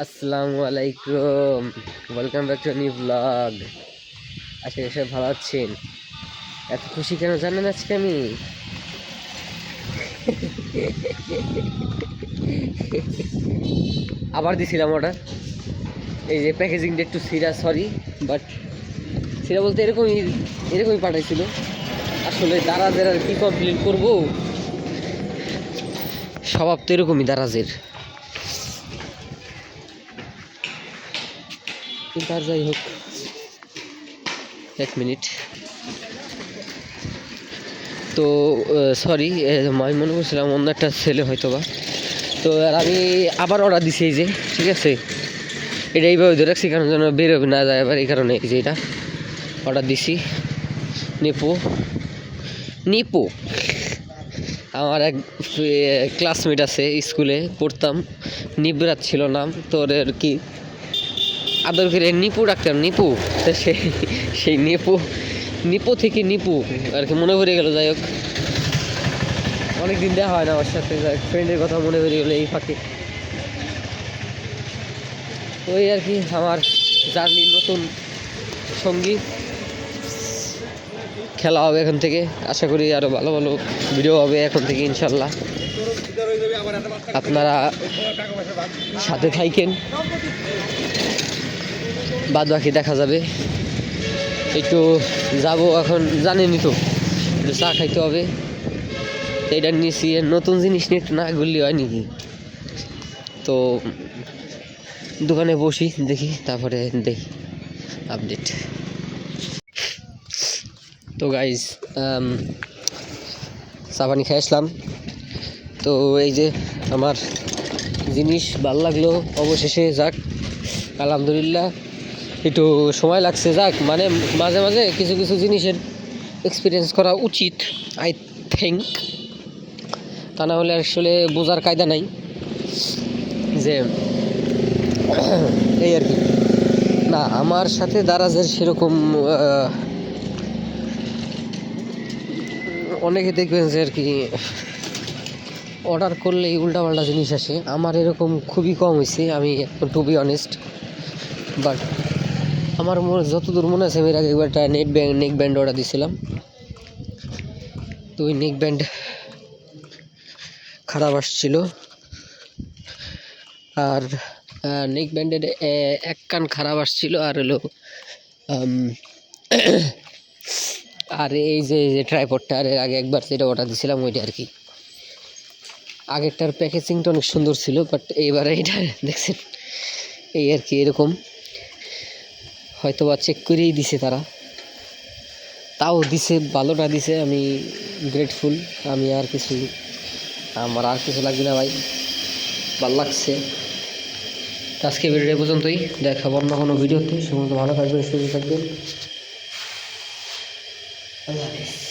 আসসালামু আলাইকুম, welcome back to new blog. আশা করি সব ভালো আছেন। এত খুশি কেন জানেন আজকে আমি? আবার দিছিলাম অর্ডার। এই যে প্যাকেজিংটা একটু সিরা, সরি, বাট সিরা বলতে এরকমই পাঠাইছিল। আসলে দারাজের আর কি কমপ্লেন করবো, স্বভাব তো এরকমই দারাজের। কিন্তু আর যাই হোক, এক মিনিট। তো সরি, আমি মনে করছিলাম অন্য একটা ছেলে হয়তো বা। তো আর আমি আবার অর্ডার দিছি, এই যে ঠিক আছে, এটা এইভাবে ধরে রাখছি কারণ যেন বেরোবে না যায় আবার, এই কারণে এই যে এটা অর্ডার দিছি। নিপু নিপু আমার এক ক্লাসমেট আছে, স্কুলে পড়তাম, নিবরাত ছিল নাম। তোর আর কি আদর করে নিপু ডাকতাম, নিপু। তো সেই নিপু থেকে নিপু আর কি মনে পড়ে গেল। যাই হোক, অনেকদিন দেখা হয় না আমার সাথে, ফ্রেন্ডের কথা মনে পড়ে গেলো এই ফাঁকে। ওই আর কি আমার জার্নির নতুন সঙ্গী। খেলা হবে এখন থেকে, আশা করি আরও ভালো ভালো ভিডিও হবে এখন থেকে ইনশাল্লাহ। আপনারা সাথে থাকেন, বাদ বাকি দেখা যাবে। একটু যাব এখন, জানেনই তো, একটু চা খাইতে হবে। এটা নিয়েছি, নতুন জিনিস নিয়ে একটু না ঘুরলে হয় নাকি। তো দোকানে বসি, দেখি, তারপরে দেখি আপডেট। তো গাইজ, চা পানি খেয়ে আসলাম। তো এই যে আমার জিনিস ভাল লাগলো অবশেষে। যাক, আলহামদুলিল্লাহ, একটু সময় লাগছে। যাক, মানে মাঝে মাঝে কিছু কিছু জিনিসের এক্সপিরিয়েন্স করা উচিত, আই থিঙ্ক। তা না হলে আসলে বোঝার কায়দা নাই যে এই আর কি। না, আমার সাথে দারাজের সেরকম অনেকে দেখবেন যে আর কি অর্ডার করলেই উল্টাপাল্টা জিনিস আসে। আমার এরকম খুবই কম হয়েছে, আমি টু বি অনেস্ট। বাট আমার যতদূর মনে আছে, আমি এর আগে একবার একটা নেক ব্যান্ড অর্ডার দিয়েছিলাম। তো ওই নেক ব্যান্ড খারাপ আসছিল। আর নেক ব্যান্ডের এক কান খারাপ আসছিল, আর হলো আর এই যে ট্রাইপডটা, আর এর আগে একবার যেটা অর্ডার দিয়েছিলাম ওইটা আর কি। আগেরটার প্যাকেজিংটা অনেক সুন্দর ছিল, বাট এইবারে এটা দেখছেন এই আর কি এরকম। হয়তো বা চেক করেই দিছে তারা, তাও দিছে, ভালোটা দিছে, আমি গ্রেটফুল। আমার আর কিছু লাগবে না ভাই, ভালো লাগছে। আজকে ভিডিও পর্যন্তই, দেখাবো অন্য কোনো ভিডিওতে। সে ভালো থাকবেন, সুস্থ থাকবেন। আল্লাহ হাফেজ।